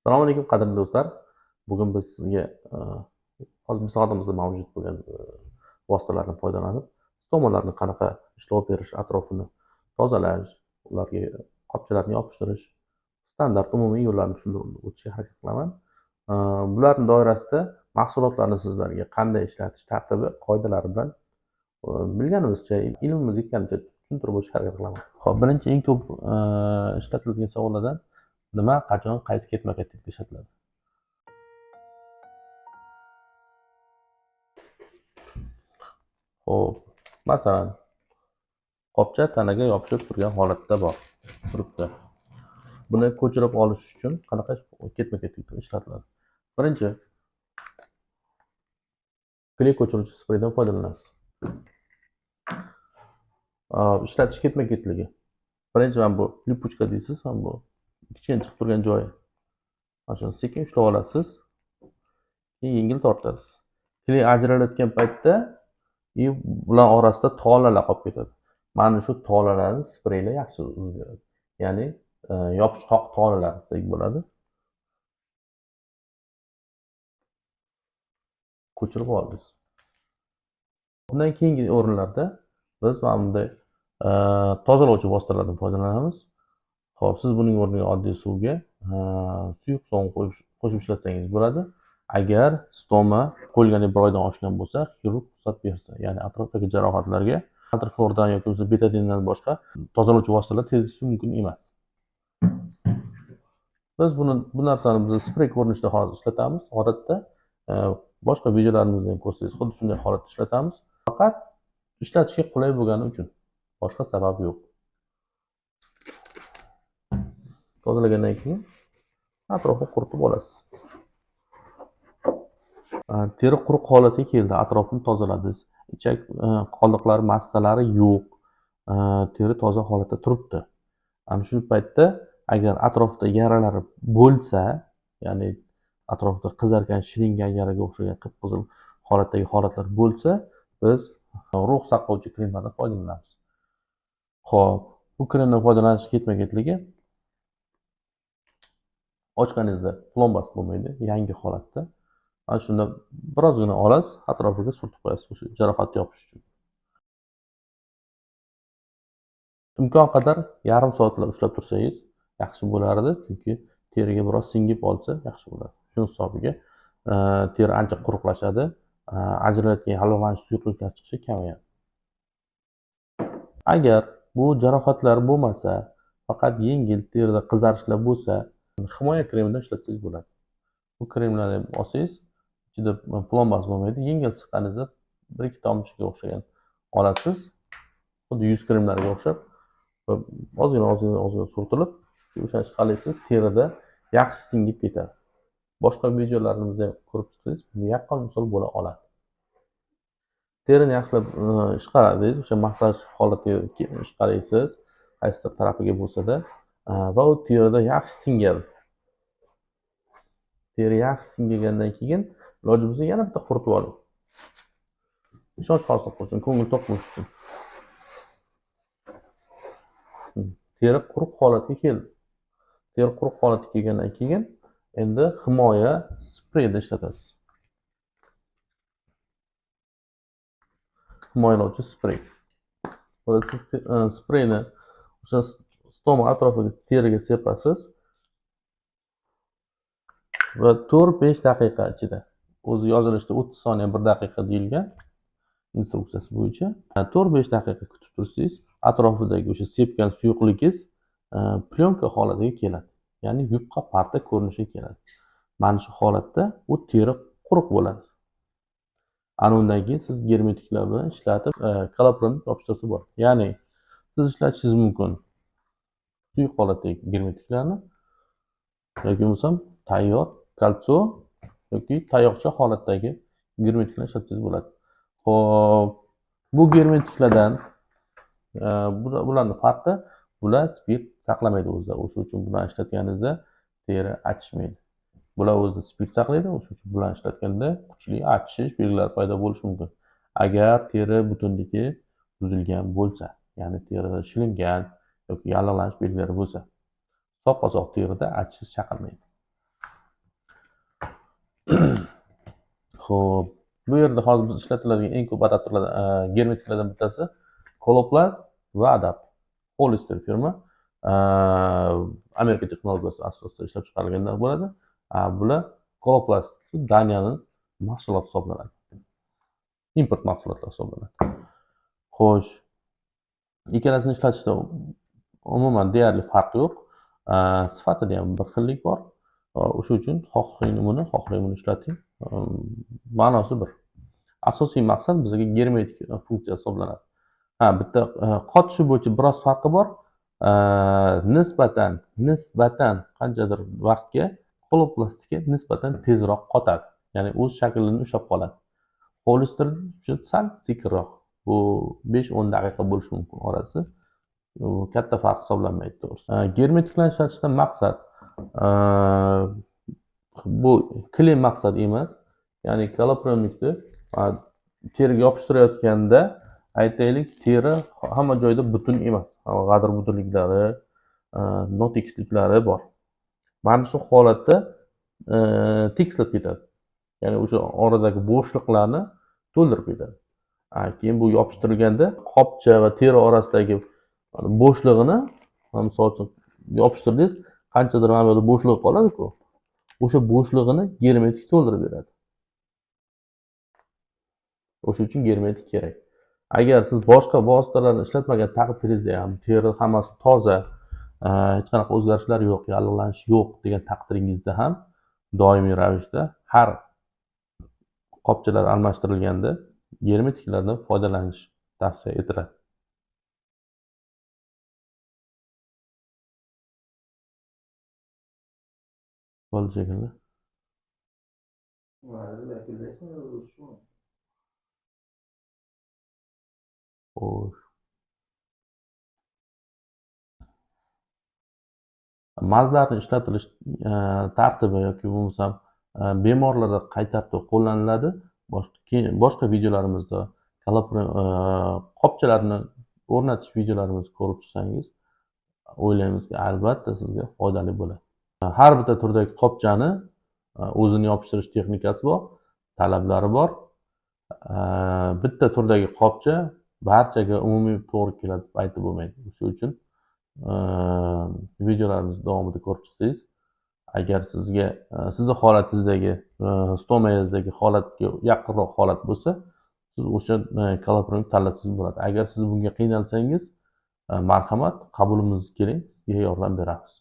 Assalomu alaykum qadrli do'stlar. Bugun biz sizga hozir misolimizda mavjud bo'lgan vositalardan foydalanib, stomalarni qanaqa ishlov berish, atrofini tozalash, ularga qopchalarni yopishtirish, standart umumiy yo'llarni tushuntirib o'tishga harakat qilaman. Bularning doirasida mahsulotlarni sizlarga qanday ishlatish tartibi, qoidalari bilan bilganimizcha, ilmimiz yetganicha tushuntirib o'tishga harakat qilaman. Xo'p, birinchi eng ko'p ishlatiladigan savollardan nima, qachon, qaysi ketma-ketlikda ishlatiladi? Xo'p, masalan, qopcha tanaga yopishib turgan holatda turibdi. Buni ko'chirib olish uchun qanaqa ketma-ketlikda ishlatiladi? Birinchi, kley ko'chiruvchi spreydan foydalanasiz. Ishlatish ketma-ketligi. Birinchi mana bu lipuchka deysiz, mana bu kichkina chiqib turgan joyi. Mana shuni sekin ushlab olasiz, keyin yengil tortasiz. Kley ajralayotgan paytda bular orasida tolalar qolib ketadi. Mana shu tolalarni spreylar yaxshi uzib beradi. Ya'ni yopishqoq tolalardek bo'ladi. Ko'chirib oldingiz. Bundan keyingi o'rinlarda biz mana bunday tozalovchi vositalardan foydalanamiz. Xo'p, siz buning o'rniga oddiy suvga suyuq so'ng qo'shib ishlatsangiz bo'ladi. Agar stoma qo'yilganiga 1 oydan oshgan bo'lsa, xirurg ruxsat bersa, ya'ni atrofdagi jarohatlarga natrxlordan yoki bo'lmasa betadindan boshqa tozalovchi vositalar tegishi mumkin emas. Biz bu narsani sprey ko'rinishida hozir ishlatamiz. Odatda boshqa videolarimizda ham ko'rsangiz, xuddi shunday holatda ishlatamiz. Faqat ishlatishga qulay bo'lgani uchun, boshqa sabab yo'q. Tozalagandan keyin atrofni quritib olasiz. Teri quruq holatga keldi, atrofini tozaladingiz. Ichak qoldiqlari, massalari yo'q. Teri toza holatda turibdi. Ana shu paytda agar atrofda yaralari bo'lsa, ya'ni atrofda qizargan, shilingan yaraga o'xshagan qip-qizil holatdagi holatlar bo'lsa, biz rug' saqlovchi kremlardan foydalanamiz. Xo'p, bu kremdan foydalanish ketma-ketligi ochganingizda plombasi bo'lmaydi, yangi holatda. Ana shunda birozgina olasiz, atrofiga surtib qo'yasiz o'sha jarohatni yopish uchun. Imkon qadar yarim soatlab ushlab tursangiz yaxshi bo'lardi, chunki teriga biroz singib olsa yaxshi bo'ladi. Shu hisobiga teri ancha quruqlashadi, ajralayotgan yallig'lanish, suyuqliklar chiqishi kamayadi. Agar bu jarohatlar bo'lmasa, faqat yengil terida qizarishlar bo'lsa, himoya kremidan ishlatsangiz bo'ladi. Bu kremlarni olsangiz, ichida plombasi bo'lmaydi. Yengil siqqaningizda 1-2 tomchiga o'xshagan olasiz. Xuddi yuz kremlariga o'xshab, ozgina surtilib, o'shani chiqarasiz, terida yaxshi singib ketadi. Boshqa videolarimizda ko'rib chiqsangiz, bu yaqqol misol bo'la oladi. Terini yaxshilab ishqaladingiz, o'sha massaj holatiga ishqalaysiz, qaysidir tarafiga bo'lsa-da, va u terida yaxshi singadi. Teri yaxshi singandan keyin iloji bo'lsa yana bitta quritib oling. Ishonch hosil qilsin, ko'ngil to'q bo'lishi uchun. Teri quruq holatga keldi. Teri quruq holatga kelgandan keyin endi himoya spreyini ishlatasiz. Himoyalovchi sprey. Siz spreyni o'sha stoma atrofiga, teriga sepasiz va 4-5 daqiqa ichida, o'zi yozilishda 30 soniya 1 daqiqa deyilgan instruksiyasi bo'yicha 4-5 daqiqa kutib tursangiz, atrofidagi o'sha sepgan suyuqligingiz plyonka holatiga keladi. Ya'ni yupqa parda ko'rinishiga keladi. Mana shu holatda u teri quruq bo'ladi. Ana undan keyin siz germetiklar bilan ishlatib, kolopron yopishtirsa bo'ladi. Ya'ni siz ishlatishingiz mumkin suyuq holatdagi germetiklarni yoki bo'lmasam tayyor kaltso yoki tayoqcha holatdagi germetiklarni ishlatsangiz bo'ladi. Xo'p, bu germetiklardan bularning farqi, bular spirt saqlamaydi o'zida. O'sha uchun bularni ishlatganingizda teri achishmaydi. Bular o'zida spirt saqlaydi, o'sha uchun bularni ishlatganda kuchli achishish belgilari paydo bo'lishi mumkin. Agar teri butunligi buzilgan bo'lsa, ya'ni terida shilingan yoki yallig'lanish belgilari bo'lsa, sop-soq terida achishish chaqilmaydi. Xo'p, bu yerda hozir biz ishlatiladigan eng ko'p adapterlardan germetiklardan bittasi Coloplast va Adapt. Hollister firma Amerika texnologiyasi asosida ishlab chiqarilganlar bo'ladi. Bular Coloplast Daniyaning mahsuloti hisoblanadi. Import mahsulotlar hisoblanadi. Xo'sh, ikkalasini ishlatishda umuman deyarli farq yo'q. Sifatida ham bir xillik bor. O'sha uchun xohlang buni, xohlang buni ishlating. Ma'nosi bir. Asosiy maqsad bizga germetik funksiya hisoblanadi. Bitta qotishi bo'yicha biroz farqi bor. Nisbatan qanchadir vaqtga Coloplastga nisbatan tezroq qotadi. Ya'ni o'z shaklini ushlab qoladi. Hollister sal sekinroq. Bu 5-10 daqiqa bo'lishi mumkin orasi. Katta farq hisoblanmaydi to'g'risi. Germetiklarni ishlatishdan maqsad bu klem maqsad emas. Ya'ni kolopromnikni teriga yopishtirayotganda aytaylik, teri hamma joyda butun emas. G'adir butunliklari, notekisliklari bor. Mana shu holatda tekislab ketadi. Ya'ni o'sha oradagi bo'shliqlarni to'ldirib ketadi. Keyin bu yopishtirilganda qopcha va teri orasidagi bo'shlig'ini, misol uchun yopishtirdingiz, qanchadir mana bu yerda bo'shliq qoladi-ku. O'sha bo'shlig'ini germetik to'ldirib beradi. O'sha uchun germetik kerak. Agar siz boshqa vositalarni ishlatmagan taqdiringizda ham teri hammasi toza, hech qanaqa o'zgarishlar yo'q, yallig'lanish yo'q degan taqdiringizda ham doimiy ravishda har qopchalar almashtirilganda germetiklardan foydalanish tavsiya etiladi. Bo'ldi shekilli. Xo'sh. Mazlarni ishlatilish tartibi yoki bo'lmasam bemorlarda qay tartibda qo'llaniladi, boshqa videolarimizda qopchalarni o'rnatish videolarimizni ko'rib chiqsangiz, o'ylaymizki, albatta sizga foydali bo'ladi. Har bitta turdagi qopchani o'zini yopishtirish texnikasi bor, talablari bor. Bitta turdagi qopcha barchaga umumiy to'g'ri keladi deb aytib bo'lmaydi. Shuning uchun videolarimiz davomida ko'rib chiqsangiz, agar sizga sizni holatingizdagi, stomangizdagi holatga yaqinroq holat bo'lsa, siz o'sha kolopromnik tanlasangiz bo'ladi. Agar siz bunga qiynalsangiz, marhamat, qabulimizga keling, sizga yordam beramiz.